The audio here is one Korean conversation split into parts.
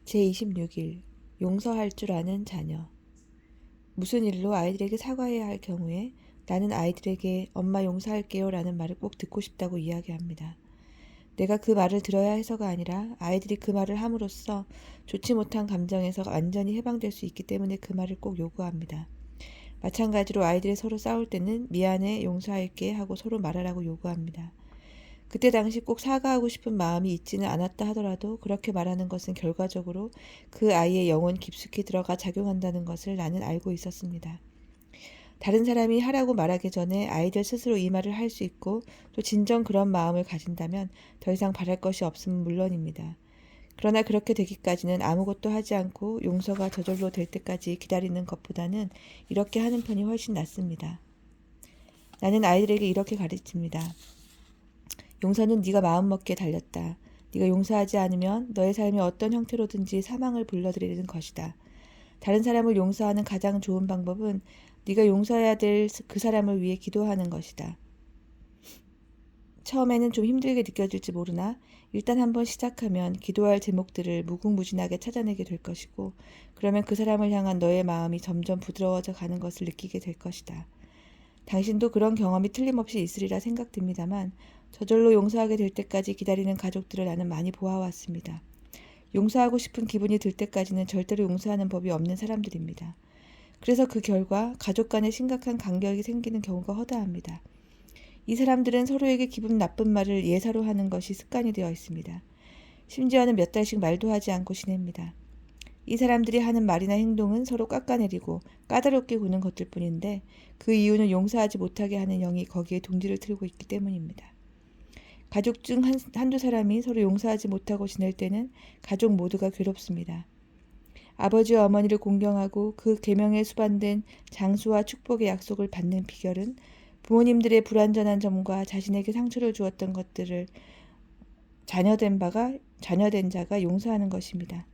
제26일 용서할 줄 아는 자녀. 무슨 일로 아이들에게 사과해야 할 경우에 나는 아이들에게 엄마 용서할게요 라는 말을 꼭 듣고 싶다고 이야기합니다. 내가 그 말을 들어야 해서가 아니라 아이들이 그 말을 함으로써 좋지 못한 감정에서 완전히 해방될 수 있기 때문에 그 말을 꼭 요구합니다. 마찬가지로 아이들이 서로 싸울 때는 미안해, 용서할게 하고 서로 말하라고 요구합니다. 그때 당시 꼭 사과하고 싶은 마음이 있지는 않았다 하더라도 그렇게 말하는 것은 결과적으로 그 아이의 영혼 깊숙이 들어가 작용한다는 것을 나는 알고 있었습니다. 다른 사람이 하라고 말하기 전에 아이들 스스로 이 말을 할 수 있고 또 진정 그런 마음을 가진다면 더 이상 바랄 것이 없으면 물론입니다. 그러나 그렇게 되기까지는 아무것도 하지 않고 용서가 저절로 될 때까지 기다리는 것보다는 이렇게 하는 편이 훨씬 낫습니다. 나는 아이들에게 이렇게 가르칩니다. 용서는 네가 마음먹기에 달렸다. 네가 용서하지 않으면 너의 삶이 어떤 형태로든지 사망을 불러들이는 것이다. 다른 사람을 용서하는 가장 좋은 방법은 네가 용서해야 될 그 사람을 위해 기도하는 것이다. 처음에는 좀 힘들게 느껴질지 모르나 일단 한번 시작하면 기도할 제목들을 무궁무진하게 찾아내게 될 것이고 그러면 그 사람을 향한 너의 마음이 점점 부드러워져 가는 것을 느끼게 될 것이다. 당신도 그런 경험이 틀림없이 있으리라 생각됩니다만 저절로 용서하게 될 때까지 기다리는 가족들을 나는 많이 보아왔습니다. 용서하고 싶은 기분이 들 때까지는 절대로 용서하는 법이 없는 사람들입니다. 그래서 그 결과 가족 간에 심각한 간격이 생기는 경우가 허다합니다. 이 사람들은 서로에게 기분 나쁜 말을 예사로 하는 것이 습관이 되어 있습니다. 심지어는 몇 달씩 말도 하지 않고 지냅니다. 이 사람들이 하는 말이나 행동은 서로 깎아내리고 까다롭게 구는 것들 뿐인데 그 이유는 용서하지 못하게 하는 영이 거기에 동지를 틀고 있기 때문입니다. 가족 중 한두 사람이 서로 용서하지 못하고 지낼 때는 가족 모두가 괴롭습니다. 아버지와 어머니를 공경하고 그 계명에 수반된 장수와 축복의 약속을 받는 비결은 부모님들의 불완전한 점과 자신에게 상처를 주었던 것들을 자녀된 자가 용서하는 것입니다.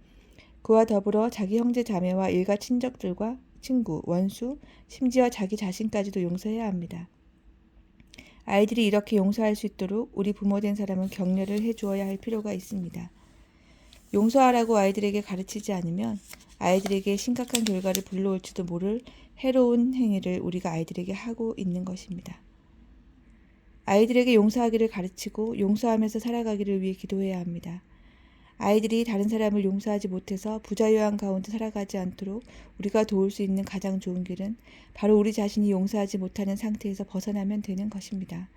그와 더불어 자기 형제 자매와 일가 친척들과 친구, 원수, 심지어 자기 자신까지도 용서해야 합니다. 아이들이 이렇게 용서할 수 있도록 우리 부모된 사람은 격려를 해주어야 할 필요가 있습니다. 용서하라고 아이들에게 가르치지 않으면 아이들에게 심각한 결과를 불러올지도 모를 해로운 행위를 우리가 아이들에게 하고 있는 것입니다. 아이들에게 용서하기를 가르치고 용서하면서 살아가기를 위해 기도해야 합니다. 아이들이 다른 사람을 용서하지 못해서 부자유한 가운데 살아가지 않도록 우리가 도울 수 있는 가장 좋은 길은 바로 우리 자신이 용서하지 못하는 상태에서 벗어나면 되는 것입니다.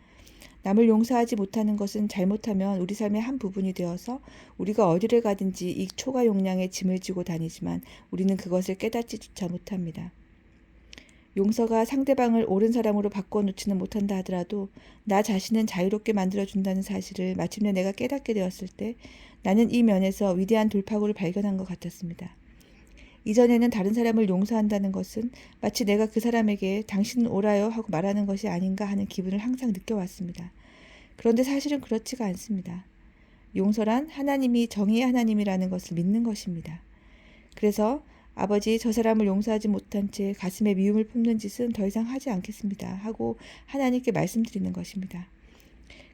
남을 용서하지 못하는 것은 잘못하면 우리 삶의 한 부분이 되어서 우리가 어디를 가든지 이 초과 용량의 짐을 지고 다니지만 우리는 그것을 깨닫지조차 못합니다. 용서가 상대방을 옳은 사람으로 바꿔놓지는 못한다 하더라도 나 자신은 자유롭게 만들어준다는 사실을 마침내 내가 깨닫게 되었을 때 나는 이 면에서 위대한 돌파구를 발견한 것 같았습니다. 이전에는 다른 사람을 용서한다는 것은 마치 내가 그 사람에게 당신은 옳아요 하고 말하는 것이 아닌가 하는 기분을 항상 느껴왔습니다. 그런데 사실은 그렇지가 않습니다. 용서란 하나님이 정의의 하나님이라는 것을 믿는 것입니다. 그래서 아버지 저 사람을 용서하지 못한 채 가슴에 미움을 품는 짓은 더 이상 하지 않겠습니다 하고 하나님께 말씀드리는 것입니다.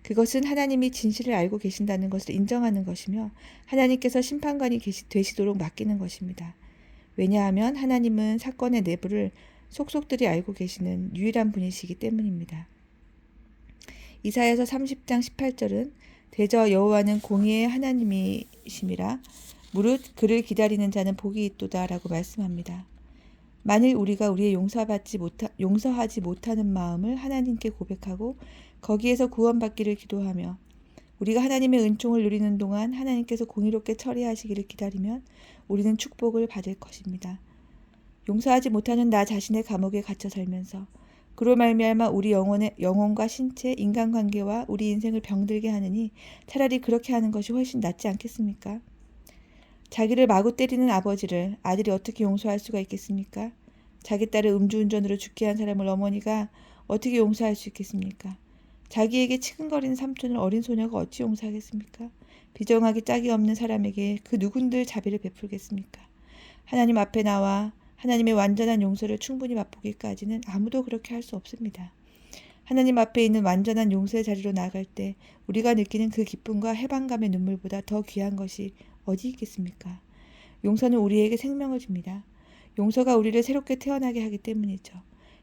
그것은 하나님이 진실을 알고 계신다는 것을 인정하는 것이며 하나님께서 심판관이 되시도록 맡기는 것입니다. 왜냐하면 하나님은 사건의 내부를 속속들이 알고 계시는 유일한 분이시기 때문입니다. 이사야서 30장 18절은 대저 여호와는 공의의 하나님이심이라 무릇 그를 기다리는 자는 복이 있도다 라고 말씀합니다. 만일 우리가 우리의 용서하지 못하는 마음을 하나님께 고백하고 거기에서 구원받기를 기도하며 우리가 하나님의 은총을 누리는 동안 하나님께서 공의롭게 처리하시기를 기다리면 우리는 축복을 받을 것입니다. 용서하지 못하는 나 자신의 감옥에 갇혀 살면서 그로 말미암아 우리 영혼과 신체, 인간관계와 우리 인생을 병들게 하느니 차라리 그렇게 하는 것이 훨씬 낫지 않겠습니까? 자기를 마구 때리는 아버지를 아들이 어떻게 용서할 수가 있겠습니까? 자기 딸을 음주운전으로 죽게 한 사람을 어머니가 어떻게 용서할 수 있겠습니까? 자기에게 치근거리는 삼촌을 어린 소녀가 어찌 용서하겠습니까? 비정하기 짝이 없는 사람에게 그 누군들 자비를 베풀겠습니까? 하나님 앞에 나와 하나님의 완전한 용서를 충분히 맛보기까지는 아무도 그렇게 할 수 없습니다. 하나님 앞에 있는 완전한 용서의 자리로 나아갈 때 우리가 느끼는 그 기쁨과 해방감의 눈물보다 더 귀한 것이 어디 있겠습니까? 용서는 우리에게 생명을 줍니다. 용서가 우리를 새롭게 태어나게 하기 때문이죠.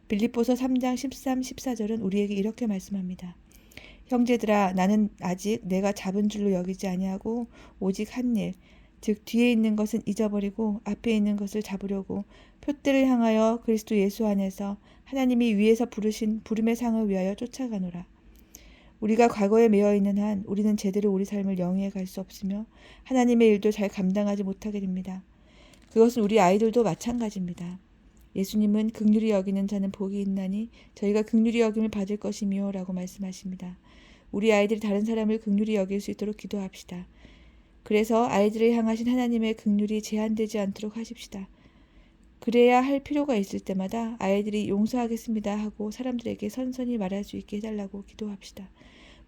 빌립보서 3장 13, 14절은 우리에게 이렇게 말씀합니다. 형제들아 나는 아직 내가 잡은 줄로 여기지 아니하고 오직 한 일, 즉 뒤에 있는 것은 잊어버리고 앞에 있는 것을 잡으려고 표대를 향하여 그리스도 예수 안에서 하나님이 위에서 부르신 부름의 상을 위하여 쫓아가노라. 우리가 과거에 매여 있는 한 우리는 제대로 우리 삶을 영위해 갈 수 없으며 하나님의 일도 잘 감당하지 못하게 됩니다. 그것은 우리 아이들도 마찬가지입니다. 예수님은 긍휼히 여기는 자는 복이 있나니 저희가 긍휼히 여김을 받을 것이며 라고 말씀하십니다. 우리 아이들이 다른 사람을 긍휼히 여길 수 있도록 기도합시다. 그래서 아이들을 향하신 하나님의 긍휼이 제한되지 않도록 하십시다. 그래야 할 필요가 있을 때마다 아이들이 용서하겠습니다 하고 사람들에게 선선히 말할 수 있게 해달라고 기도합시다.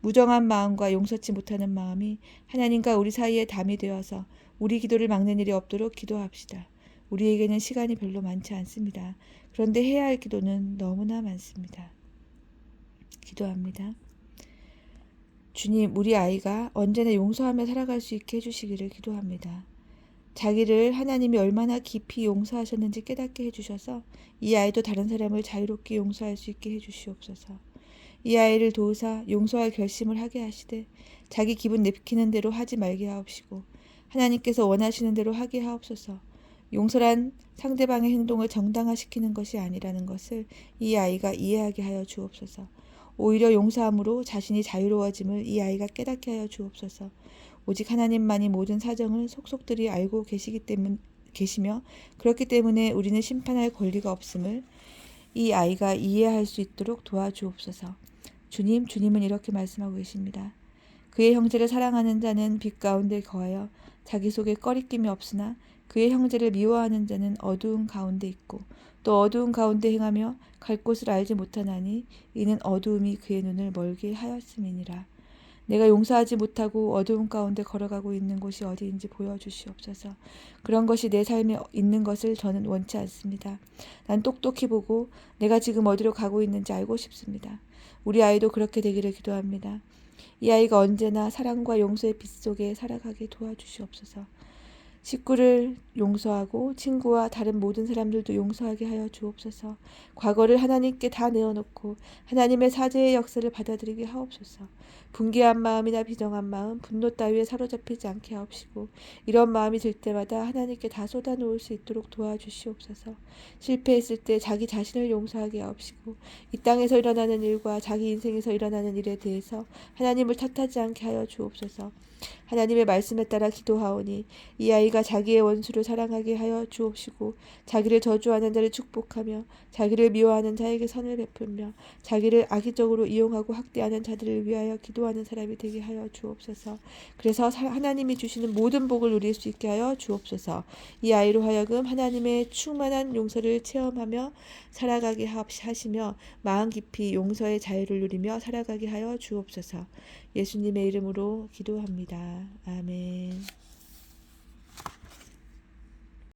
무정한 마음과 용서치 못하는 마음이 하나님과 우리 사이에 담이 되어서 우리 기도를 막는 일이 없도록 기도합시다. 우리에게는 시간이 별로 많지 않습니다. 그런데 해야 할 기도는 너무나 많습니다. 기도합니다. 주님, 우리 아이가 언제나 용서하며 살아갈 수 있게 해주시기를 기도합니다. 자기를 하나님이 얼마나 깊이 용서하셨는지 깨닫게 해주셔서 이 아이도 다른 사람을 자유롭게 용서할 수 있게 해주시옵소서. 이 아이를 도우사 용서할 결심을 하게 하시되 자기 기분 내키는 대로 하지 말게 하옵시고 하나님께서 원하시는 대로 하게 하옵소서. 용서란 상대방의 행동을 정당화시키는 것이 아니라는 것을 이 아이가 이해하게 하여 주옵소서. 오히려 용서함으로 자신이 자유로워짐을 이 아이가 깨닫게 하여 주옵소서. 오직 하나님만이 모든 사정을 속속들이 알고 계시며 그렇기 때문에 우리는 심판할 권리가 없음을 이 아이가 이해할 수 있도록 도와주옵소서. 주님은 이렇게 말씀하고 계십니다. 그의 형제를 사랑하는 자는 빛 가운데 거하여 자기 속에 꺼리낌이 없으나 그의 형제를 미워하는 자는 어두운 가운데 있고 또 어두운 가운데 행하며 갈 곳을 알지 못하나니 이는 어두움이 그의 눈을 멀게 하였음이니라. 내가 용서하지 못하고 어두운 가운데 걸어가고 있는 곳이 어디인지 보여주시옵소서. 그런 것이 내 삶에 있는 것을 저는 원치 않습니다. 난 똑똑히 보고 내가 지금 어디로 가고 있는지 알고 싶습니다. 우리 아이도 그렇게 되기를 기도합니다. 이 아이가 언제나 사랑과 용서의 빛 속에 살아가게 도와주시옵소서. 식구를 용서하고 친구와 다른 모든 사람들도 용서하게 하여 주옵소서. 과거를 하나님께 다 내어놓고 하나님의 사죄의 역사를 받아들이게 하옵소서. 분개한 마음이나 비정한 마음, 분노 따위에 사로잡히지 않게 하옵시고 이런 마음이 들 때마다 하나님께 다 쏟아놓을 수 있도록 도와주시옵소서. 실패했을 때 자기 자신을 용서하게 하옵시고 이 땅에서 일어나는 일과 자기 인생에서 일어나는 일에 대해서 하나님을 탓하지 않게 하여 주옵소서. 하나님의 말씀에 따라 기도하오니 이 아이가 자기의 원수를 사랑하게 하여 주옵시고 자기를 저주하는 자를 축복하며 자기를 미워하는 자에게 선을 베풀며 자기를 악의적으로 이용하고 학대하는 자들을 위하여 기도하는 사람이 되게 하여 주옵소서. 그래서 하나님이 주시는 모든 복을 누릴 수 있게 하여 주옵소서. 이 아이로 하여금 하나님의 충만한 용서를 체험하며 살아가게 하시며 마음 깊이 용서의 자유를 누리며 살아가게 하여 주옵소서. 예수님의 이름으로 기도합니다. 아멘.